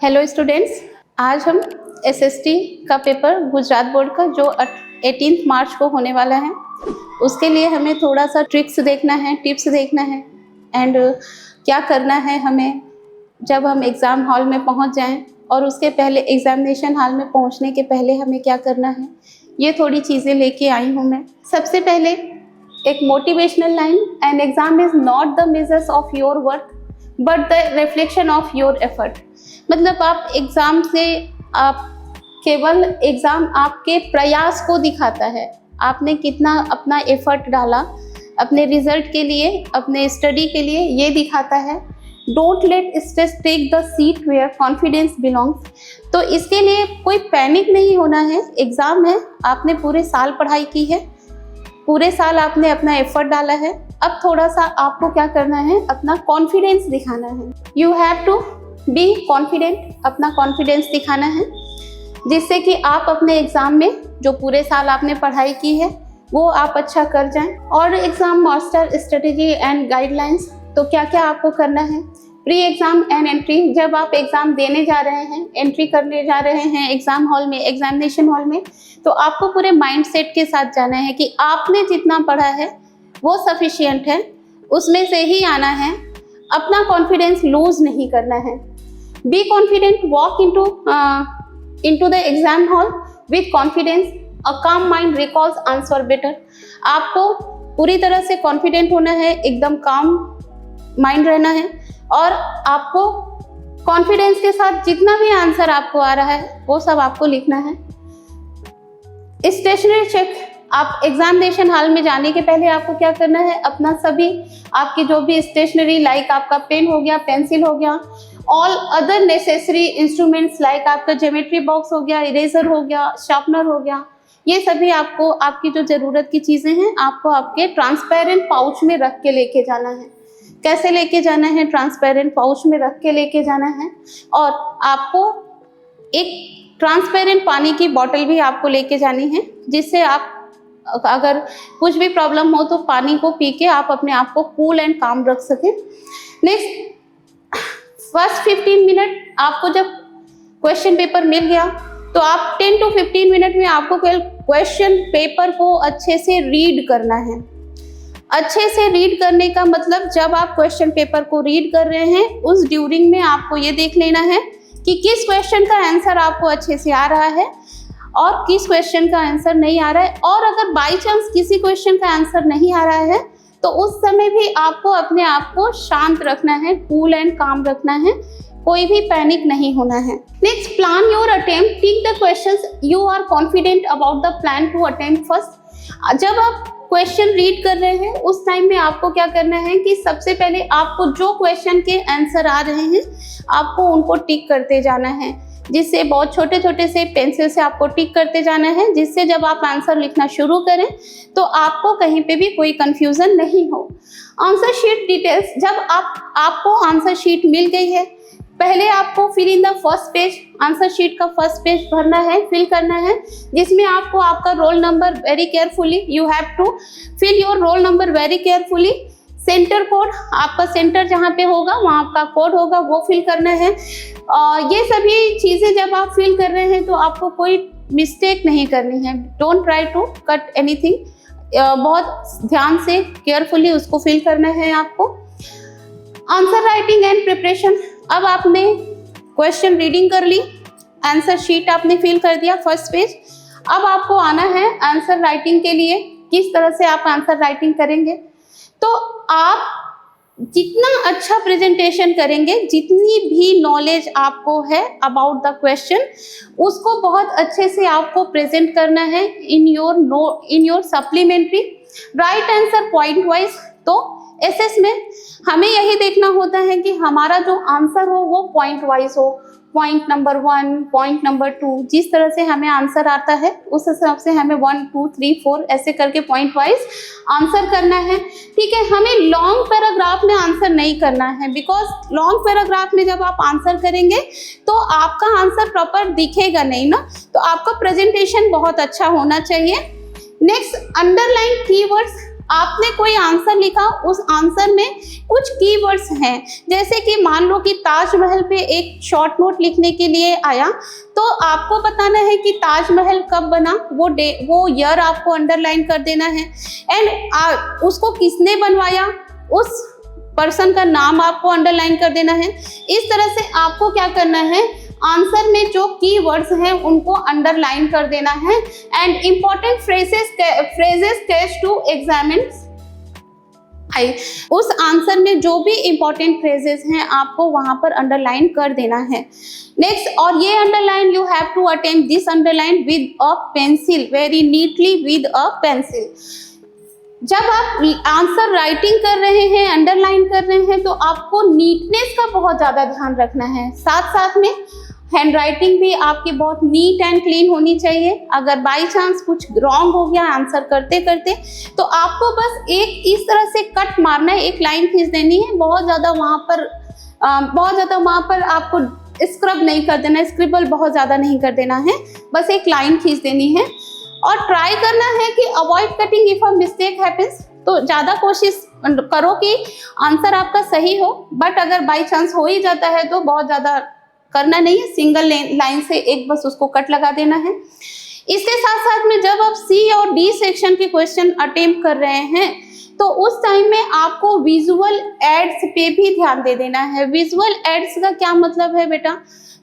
Hello students, आज हम SST का पेपर गुजरात बोर्ड का जो 18 मार्च को होने वाला है उसके लिए हमें थोड़ा सा ट्रिक्स देखना है, टिप्स देखना है एंड क्या करना है हमें जब हम एग्ज़ाम हॉल में पहुंच जाएं और उसके पहले एग्ज़ामिनेशन हॉल में पहुंचने के पहले हमें क्या करना है, ये थोड़ी चीज़ें लेके आई हूँ मैं। सबसे पहले एक motivational line, an exam is not the measures of your worth but the reflection of your effort. मतलब आप एग्ज़ाम से आप केवल एग्ज़ाम आपके प्रयास को दिखाता है, आपने कितना अपना एफर्ट डाला अपने रिजल्ट के लिए, अपने स्टडी के लिए, ये दिखाता है। Don't let stress take the seat where confidence belongs. तो इसके लिए कोई पैनिक नहीं होना है। एग्ज़ाम है, आपने पूरे साल पढ़ाई की है, पूरे साल आपने अपना एफर्ट डाला है। अब थोड़ा सा आपको क्या करना है, अपना कॉन्फिडेंस दिखाना है। You have to be confident, अपना कॉन्फिडेंस दिखाना है जिससे कि आप अपने एग्ज़ाम में जो पूरे साल आपने पढ़ाई की है वो आप अच्छा कर जाएं। और exam master strategy and guidelines, तो क्या क्या आपको करना है। प्री एग्ज़ाम एंड एंट्री, जब आप एग्ज़ाम देने जा रहे हैं, एंट्री करने जा रहे हैं एग्ज़ाम हॉल में, एग्जामिनेशन हॉल में, तो आपको पूरे माइंड सेट के साथ जाना है कि आपने जितना पढ़ा है वो सफिशिएंट है, उसमें से ही आना है। अपना कॉन्फिडेंस लूज नहीं करना है। Be confident, walk into the exam hall with confidence, अ काम माइंड रिकॉल्स आंसर बेटर। आपको पूरी तरह से कॉन्फिडेंट होना है, एकदम काम माइंड रहना है और आपको कॉन्फिडेंस के साथ जितना भी आंसर आपको आ रहा है वो सब आपको लिखना है। स्टेशनरी चेक, आप एग्जामिनेशन हॉल में जाने के पहले आपको क्या करना है, अपना सभी आपकी जो भी स्टेशनरी लाइक आपका पेन हो गया, पेंसिल हो गया, all other necessary instruments like आपका ज्योमेट्री बॉक्स हो गया, इरेजर हो गया, शार्पनर हो गया, ये सभी आपको आपकी जो ज़रूरत की चीज़ें हैं आपको आपके ट्रांसपेरेंट पाउच में रख के लेके जाना है। कैसे लेके जाना है, ट्रांसपेरेंट पाउच में रख के लेके जाना है। और आपको एक ट्रांसपेरेंट पानी की बोतल भी आपको लेके जानी है जिससे आप अगर कुछ भी प्रॉब्लम हो तो पानी को पी के आप अपने आप को कूल एंड काम रख सकें। नेक्स्ट, फर्स्ट 15 मिनट आपको जब क्वेश्चन पेपर मिल गया तो आप 10 to 15 मिनट में आपको क्वेश्चन पेपर को अच्छे से रीड करना है। अच्छे से रीड करने का मतलब जब आप क्वेश्चन पेपर को रीड कर रहे हैं उस ड्यूरिंग में आपको ये देख लेना है कि किस क्वेश्चन का आंसर आपको अच्छे से आ रहा है और किस क्वेश्चन का आंसर नहीं आ रहा है। और अगर बाई चांस किसी क्वेश्चन का आंसर नहीं आ रहा है तो उस समय भी आपको अपने आप को शांत रखना है, कूल एंड काम रखना है, कोई भी पैनिक नहीं होना है। Next, plan your attempt, tick the questions you are confident about the plan to attempt first. जब आप क्वेश्चन रीड कर रहे हैं उस टाइम में आपको क्या करना है कि सबसे पहले आपको जो क्वेश्चन के आंसर आ रहे हैं आपको उनको टिक करते जाना है, जिससे बहुत छोटे छोटे से पेंसिल से आपको टिक करते जाना है, जिससे जब आप आंसर लिखना शुरू करें तो आपको कहीं पे भी कोई कंफ्यूजन नहीं हो। आंसर शीट डिटेल्स, जब आपको आंसर शीट मिल गई है, पहले आपको fill in the first page, answer sheet का फर्स्ट पेज भरना है, फिल करना है, जिसमें आपको आपका roll number very carefully, you have to fill your roll number very carefully. Centre code, आपका सेंटर जहाँ पे होगा वहाँ आपका कोड होगा, वो फिल करना है। ये सभी चीज़ें जब आप फिल कर रहे हैं तो आपको कोई मिस्टेक नहीं करनी है। Don't try to cut anything, बहुत ध्यान से केयरफुली उसको फिल करना है आपको। आंसर राइटिंग एंड प्रिपरेशन, अब आपने क्वेश्चन रीडिंग कर ली, आंसर शीट आपने फिल कर दिया फर्स्ट पेज, अब आपको आना है आंसर राइटिंग के लिए। किस तरह से आप आंसर राइटिंग करेंगे, तो आप जितना अच्छा प्रेजेंटेशन करेंगे, जितनी भी नॉलेज आपको है अबाउट द क्वेश्चन, उसको बहुत अच्छे से आपको प्रेजेंट करना है in your supplementary. Right answer point wise, तो एसएस में हमें यही देखना होता है कि हमारा जो आंसर हो वो पॉइंट वाइज हो, पॉइंट नंबर 1, पॉइंट नंबर 2, जिस तरह से हमें आंसर आता है उस हिसाब से हमें 1, 2, 3, 4 ऐसे करके पॉइंट वाइज आंसर करना है। ठीक है, हमें लॉन्ग पैराग्राफ में आंसर नहीं करना है, बिकॉज लॉन्ग पैराग्राफ में जब आप आंसर करेंगे तो आपका आंसर प्रॉपर दिखेगा नहीं ना, तो आपका प्रेजेंटेशन बहुत अच्छा होना चाहिए। नेक्स्ट, अंडरलाइन कीवर्ड्स, आपने कोई आंसर लिखा, उस आंसर में कुछ कीवर्ड्स हैं, जैसे कि मान लो कि ताजमहल पे एक शॉर्ट नोट लिखने के लिए आया, तो आपको बताना है कि ताजमहल कब बना, वो ईयर आपको अंडरलाइन कर देना है, एंड उसको किसने बनवाया, उस पर्सन का नाम आपको अंडरलाइन कर देना है। इस तरह से आपको क्या करना है, आंसर में जो कीवर्ड्स हैं उनको अंडरलाइन कर देना है, and important phrases test to examine. उस आंसर में जो भी इंपॉर्टेंट फ्रेजेस हैं आपको वहां पर अंडरलाइन कर देना है। नेक्स्ट, और ये underline you have to attempt this underline with a pencil, very neatly with a pencil. जब आप आंसर राइटिंग कर रहे हैं, अंडरलाइन कर रहे हैं, तो आपको नीटनेस का बहुत ज़्यादा ध्यान रखना है। साथ साथ में हैंड राइटिंग भी आपकी बहुत नीट एंड क्लीन होनी चाहिए। अगर बाई चांस कुछ रॉन्ग हो गया आंसर करते करते, तो आपको बस एक इस तरह से कट मारना है, एक लाइन खींच देनी है। बहुत ज़्यादा वहाँ पर आपको स्क्रब नहीं कर देना, स्क्रिबल बहुत ज़्यादा नहीं कर देना है, बस एक लाइन खींच देनी है। और ट्राई करना है कि avoid cutting if a mistake happens, तो ज़्यादा कोशिश करो कि आंसर आपका सही हो, बट अगर बाई चांस हो ही जाता है तो बहुत ज़्यादा करना नहीं है, सिंगल लाइन से एक बस उसको कट लगा देना है। इसके साथ साथ में जब आप सी और डी सेक्शन के क्वेश्चन अटेम्प्ट कर रहे हैं, तो उस टाइम में आपको विजुअल एड्स पे भी ध्यान दे देना है। विजुअल एड्स का क्या मतलब है बेटा,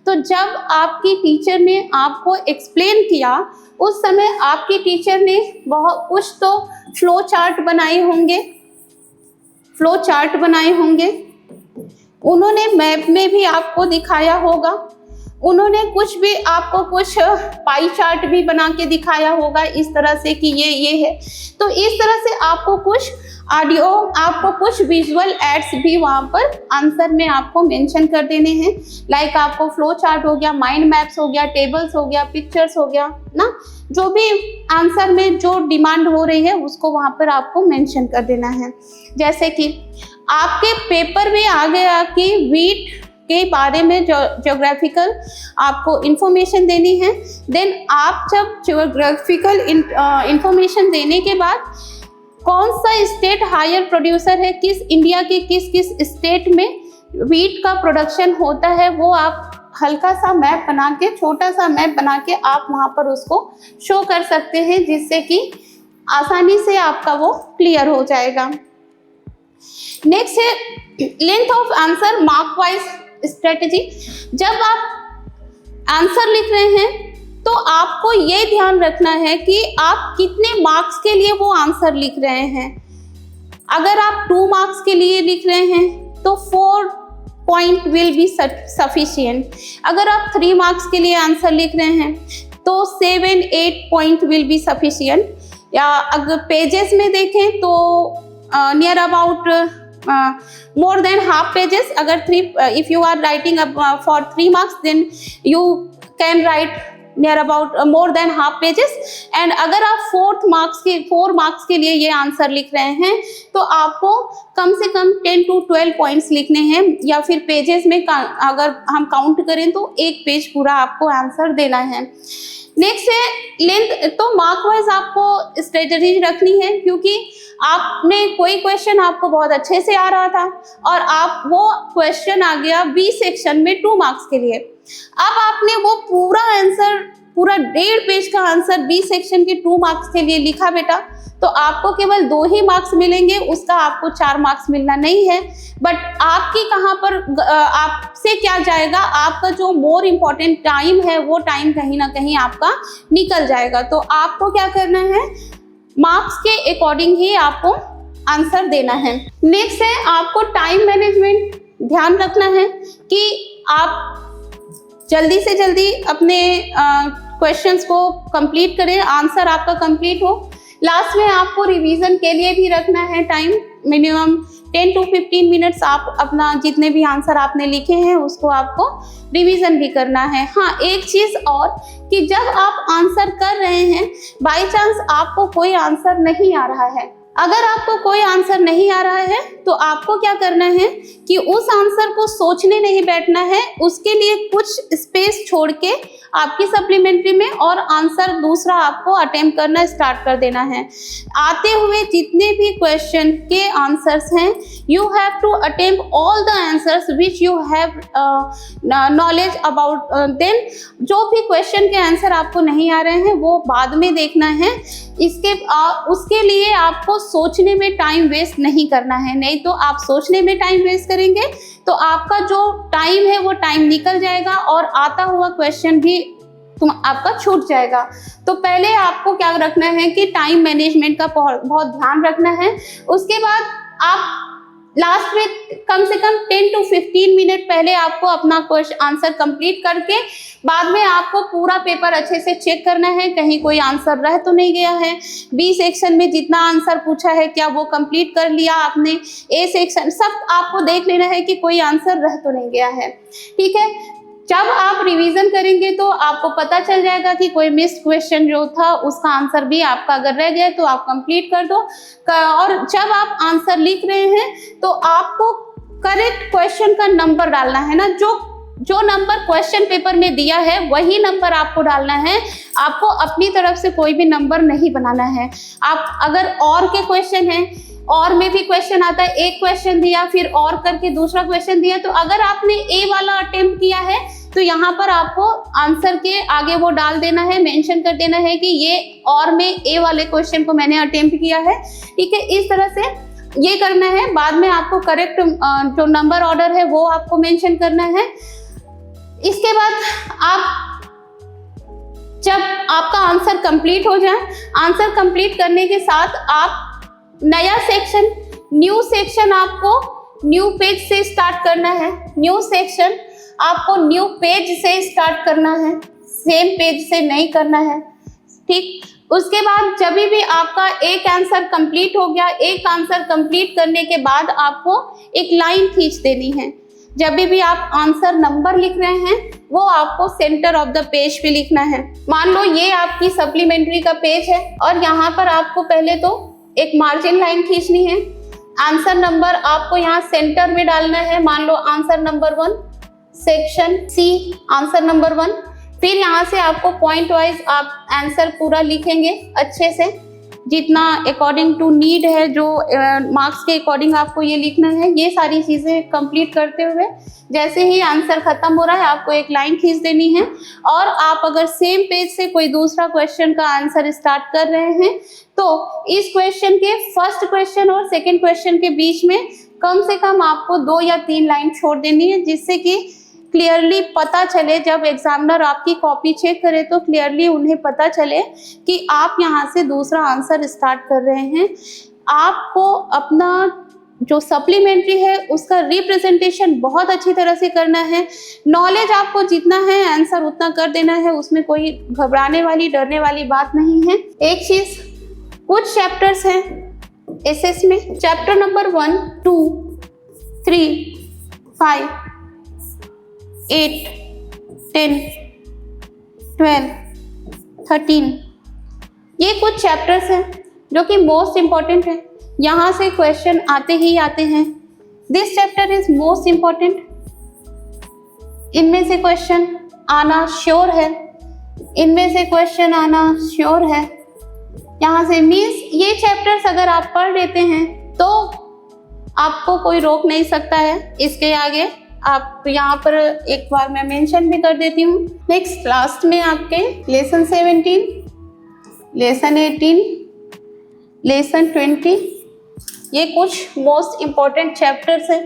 तो जब आपकी टीचर ने आपको एक्सप्लेन किया, उस समय आपकी टीचर ने बहुत कुछ तो फ्लो चार्ट बनाए होंगे, उन्होंने मैप में भी आपको दिखाया होगा, उन्होंने कुछ पाई चार्ट भी बना के दिखाया होगा इस तरह से कि ये है। तो इस तरह से आपको कुछ विजुअल एड्स भी वहाँ पर आंसर में आपको मेंशन कर देने हैं। लाइक आपको फ्लो चार्ट हो गया, माइंड मैप्स हो गया, टेबल्स हो गया, पिक्चर्स हो गया ना, जो भी आंसर में जो डिमांड हो रही है उसको वहाँ पर आपको मेंशन कर देना है। जैसे कि आपके पेपर में आ गया कि वीट के बारे में ज्योग्राफिकल आपको इंफॉर्मेशन देनी है। देन आप जब ज्योग्राफिकल इंफॉर्मेशन देने के बाद कौन सा स्टेट हायर प्रोड्यूसर है, इंडिया के किस स्टेट में वीट का प्रोडक्शन होता है, वो आप हल्का सा मैप बना के, छोटा सा मैप बना के आप वहाँ पर उसको शो कर सकते हैं, जिससे कि आसानी से आपका वो क्लियर हो जाएगा। नेक्स्ट है length of answer mark wise strategy. जब आप आंसर लिख रहे हैं तो आपको ये ध्यान रखना है कि आप कितने मार्क्स के लिए वो आंसर लिख रहे हैं। अगर आप 2 मार्क्स के लिए लिख रहे हैं तो 4 पॉइंट विल बी सफिशिएंट। अगर आप 3 मार्क्स के लिए आंसर लिख रहे हैं तो 7-8 पॉइंट विल बी सफिशिएंट। या अगर पेजेस में देखें तो near about more than half pages. अगर if you are writing for 3 marks, then you can write near about more than half pages. And अगर आप 4 मार्क्स के लिए ये आंसर लिख रहे हैं तो आपको कम से कम 10 to 12 पॉइंट्स लिखने हैं, या फिर पेजेस में अगर हम काउंट करें तो 1 पेज पूरा आपको आंसर देना है। नेक्स्ट है लेंथ। तो मार्क वाइज आपको स्ट्रेटजी रखनी है, क्योंकि आपने कोई क्वेश्चन आपको बहुत अच्छे से आ रहा था और आप वो क्वेश्चन आ गया बी सेक्शन में 2 मार्क्स के लिए। अब आपने वो पूरा 1.5 पेज का आंसर बी सेक्शन के 2 मार्क्स के लिए लिखा बेटा, तो आपको केवल 2 ही मार्क्स मिलेंगे, उसका आपको 4 मार्क्स मिलना नहीं है। बट आपकी कहाँ पर आपसे क्या जाएगा, आपका जो मोर इम्पोर्टेंट टाइम है वो टाइम कहीं ना कहीं आपका निकल जाएगा। तो आपको क्या करना है, मार्क्स के अकॉर्डिंग ही आपको आंसर देना है। नेक्स्ट है आपको टाइम मैनेजमेंट ध्यान रखना है कि आप जल्दी से जल्दी अपने क्वेश्चंस को कंप्लीट करें, आंसर आपका कंप्लीट हो। लास्ट में आपको रिवीजन के लिए भी रखना है टाइम, मिनिमम 10 to 15 मिनट्स आप अपना जितने भी आंसर आपने लिखे हैं उसको आपको रिवीजन भी करना है। हाँ, एक चीज़ और कि जब आप आंसर कर रहे हैं, बाय चांस आपको कोई आंसर नहीं आ रहा है, अगर आपको कोई आंसर नहीं आ रहा है तो आपको क्या करना है कि उस आंसर को सोचने नहीं बैठना है, उसके लिए कुछ स्पेस छोड़ के आपकी सप्लीमेंट्री में और आंसर दूसरा आपको अटेम्प्ट करना स्टार्ट कर देना है। आते हुए जितने भी क्वेश्चन के आंसर्स हैं, you have to attempt all the answers which you have knowledge about then. जो भी क्वेश्चन के आंसर आपको नहीं आ रहे हैं वो बाद में देखना है। उसके लिए आपको सोचने में टाइम वेस्ट नहीं करना है, नहीं तो आप सोचने में टाइम वेस्ट करेंगे तो आपका जो टाइम है वो टाइम निकल जाएगा और आता हुआ क्वेश्चन भी आपका छूट जाएगा। तो पहले आपको क्या रखना है कि टाइम मैनेजमेंट का बहुत ध्यान रखना है। उसके बाद आप लास्ट में कम से कम 10 to 15 मिनट पहले आपको अपना क्वेश्चन आंसर कंप्लीट करके बाद में आपको पूरा पेपर अच्छे से चेक करना है, कहीं कोई आंसर रह तो नहीं गया है। बी सेक्शन में जितना आंसर पूछा है क्या वो कंप्लीट कर लिया आपने, ए सेक्शन सब आपको देख लेना है कि कोई आंसर रह तो नहीं गया है। ठीक है, जब आप रिवीजन करेंगे तो आपको पता चल जाएगा कि कोई मिस्ड क्वेश्चन जो था उसका आंसर भी आपका अगर रह गया तो आप कंप्लीट कर दो। और जब आप आंसर लिख रहे हैं तो आपको करेक्ट क्वेश्चन का नंबर डालना है ना, जो नंबर क्वेश्चन पेपर में दिया है वही नंबर आपको डालना है। आपको अपनी तरफ से कोई भी नंबर नहीं बनाना है। आप अगर और के क्वेश्चन हैं, और में भी क्वेश्चन आता है, एक क्वेश्चन दिया फिर और करके दूसरा क्वेश्चन दिया, तो अगर आपने ए वाला अटेम्प्ट किया है तो यहाँ पर आपको आंसर के आगे वो डाल देना है, मेंशन कर देना है कि ये और में ए वाले क्वेश्चन को मैंने अटेम्प्ट किया है। ठीक है, इस तरह से ये करना है। बाद में आपको करेक्ट जो नंबर ऑर्डर है वो आपको मेंशन करना है। इसके बाद आप जब आपका आंसर कंप्लीट हो जाए, आंसर कंप्लीट करने के साथ आप नया सेक्शन, न्यू सेक्शन आपको न्यू पेज से स्टार्ट करना है। न्यू सेक्शन आपको न्यू पेज से स्टार्ट करना है, सेम पेज से नहीं करना है। ठीक, उसके बाद जब भी आपका एक आंसर कंप्लीट हो गया, एक आंसर कंप्लीट करने के बाद आपको एक लाइन खींच देनी है। जब भी आप आंसर नंबर लिख रहे हैं वो आपको सेंटर ऑफ द पेज पे लिखना है। मान लो ये आपकी सप्लीमेंट्री का पेज है और यहाँ पर आपको पहले तो एक मार्जिन लाइन खींचनी है। आंसर नंबर आपको यहाँ सेंटर में डालना है। मान लो answer number 1 section C, answer number 1। फिर यहाँ से आपको पॉइंट वाइज आप आंसर पूरा लिखेंगे अच्छे से, जितना अकॉर्डिंग टू नीड है, जो मार्क्स के अकॉर्डिंग आपको ये लिखना है। ये सारी चीज़ें कंप्लीट करते हुए जैसे ही आंसर खत्म हो रहा है आपको एक लाइन खींच देनी है। और आप अगर सेम पेज से कोई दूसरा क्वेश्चन का आंसर स्टार्ट कर रहे हैं तो इस क्वेश्चन के फर्स्ट क्वेश्चन और सेकेंड क्वेश्चन के बीच में कम से कम आपको 2 या 3 लाइन छोड़ देनी है, जिससे कि क्लियरली पता चले, जब एग्जामिनर आपकी कॉपी चेक करे तो क्लियरली उन्हें पता चले कि आप यहाँ से दूसरा आंसर स्टार्ट कर रहे हैं। आपको अपना जो सप्लीमेंट्री है उसका रिप्रेजेंटेशन बहुत अच्छी तरह से करना है। नॉलेज आपको जितना है आंसर उतना कर देना है, उसमें कोई घबराने वाली डरने वाली बात नहीं है। एक चीज, कुछ चैप्टर्स हैं एसएस में, चैप्टर नंबर 1, 2, 3, 5, 8, 10, 12, 13, ये कुछ चैप्टर्स हैं जो कि मोस्ट इम्पॉर्टेंट है। यहाँ से क्वेश्चन आते ही आते हैं। This chapter is most important, इनमें से क्वेश्चन आना श्योर है, इनमें से क्वेश्चन आना श्योर है। यहाँ से मीन्स ये चैप्टर्स अगर आप पढ़ लेते हैं तो आपको कोई रोक नहीं सकता है। इसके आगे आप यहाँ पर एक बार मैं मेंशन भी कर देती हूँ। नेक्स्ट लास्ट में आपके लेसन 17, लेसन 18, लेसन 20, ये कुछ मोस्ट इम्पॉर्टेंट चैप्टर्स हैं।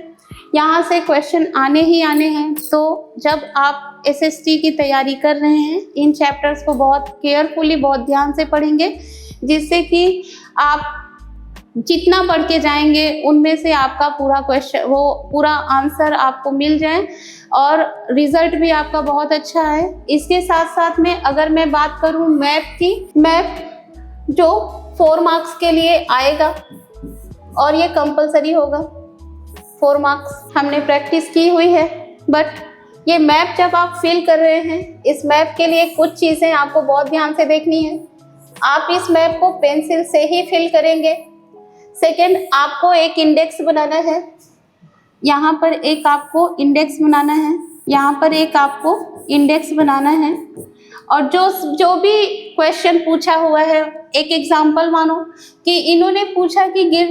यहाँ से क्वेश्चन आने ही आने हैं। तो जब आप एसएसटी की तैयारी कर रहे हैं इन चैप्टर्स को बहुत केयरफुली, बहुत ध्यान से पढ़ेंगे, जिससे कि आप जितना पढ़ के जाएंगे उनमें से आपका पूरा क्वेश्चन, वो पूरा आंसर आपको मिल जाए और रिजल्ट भी आपका बहुत अच्छा है। इसके साथ साथ में अगर मैं बात करूं मैप की, मैप जो 4 मार्क्स के लिए आएगा और ये कंपलसरी होगा। 4 मार्क्स हमने प्रैक्टिस की हुई है, बट ये मैप जब आप फिल कर रहे हैं, इस मैप के लिए कुछ चीज़ें आपको बहुत ध्यान से देखनी है। आप इस मैप को पेंसिल से ही फिल करेंगे। सेकेंड, आपको एक इंडेक्स बनाना है, यहाँ पर एक आपको इंडेक्स बनाना है, यहाँ पर एक आपको इंडेक्स बनाना है। और जो भी क्वेश्चन पूछा हुआ है, एक एग्जांपल मानो कि इन्होंने पूछा कि गिर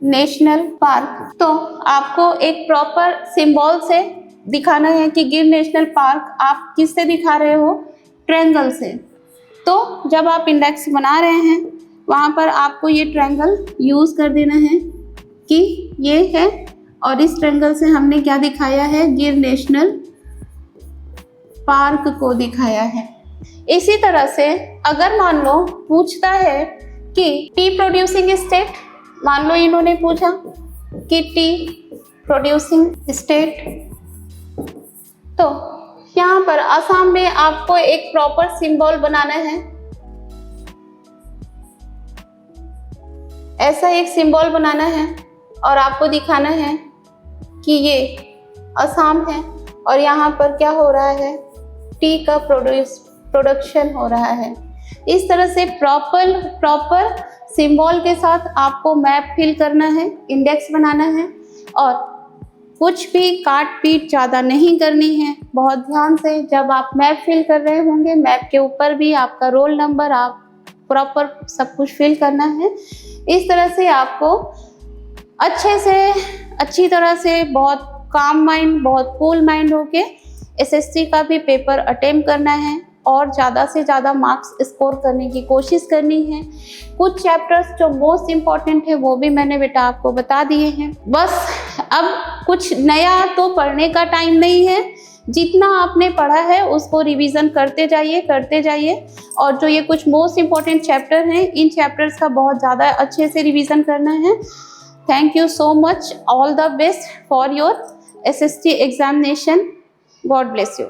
नेशनल पार्क, तो आपको एक प्रॉपर सिंबल से दिखाना है कि गिर नेशनल पार्क आप किससे दिखा रहे हो, ट्रायंगल से। तो जब आप इंडेक्स बना रहे हैं वहाँ पर आपको ये ट्रायंगल यूज कर देना है कि ये है, और इस ट्रायंगल से हमने क्या दिखाया है, गिर नेशनल पार्क को दिखाया है। इसी तरह से अगर मान लो पूछता है कि टी प्रोड्यूसिंग स्टेट, मान लो इन्होंने पूछा कि टी प्रोड्यूसिंग स्टेट, तो यहाँ पर असम में आपको एक प्रॉपर सिंबल बनाना है, ऐसा एक सिंबल बनाना है और आपको दिखाना है कि ये असम है और यहाँ पर क्या हो रहा है, टी का प्रोडक्शन हो रहा है। इस तरह से प्रॉपर सिंबल के साथ आपको मैप फिल करना है, इंडेक्स बनाना है, और कुछ भी काट पीट ज़्यादा नहीं करनी है। बहुत ध्यान से जब आप मैप फिल कर रहे होंगे, मैप के ऊपर भी आपका रोल नंबर, आप प्रॉपर सब कुछ फिल करना है। इस तरह से आपको अच्छी तरह से बहुत काम माइंड, बहुत कूल माइंड होके एसएससी का भी पेपर अटेम्प्ट करना है और ज़्यादा से ज़्यादा मार्क्स स्कोर करने की कोशिश करनी है। कुछ चैप्टर्स जो मोस्ट इम्पॉर्टेंट है वो भी मैंने बेटा आपको बता दिए हैं। बस अब कुछ नया तो पढ़ने का टाइम नहीं है, जितना आपने पढ़ा है उसको रिवीजन करते जाइए और जो ये कुछ मोस्ट इम्पॉर्टेंट चैप्टर हैं, इन चैप्टर्स का बहुत ज़्यादा अच्छे से रिवीजन करना है। Thank you so much, all the best for your SST examination. God bless you.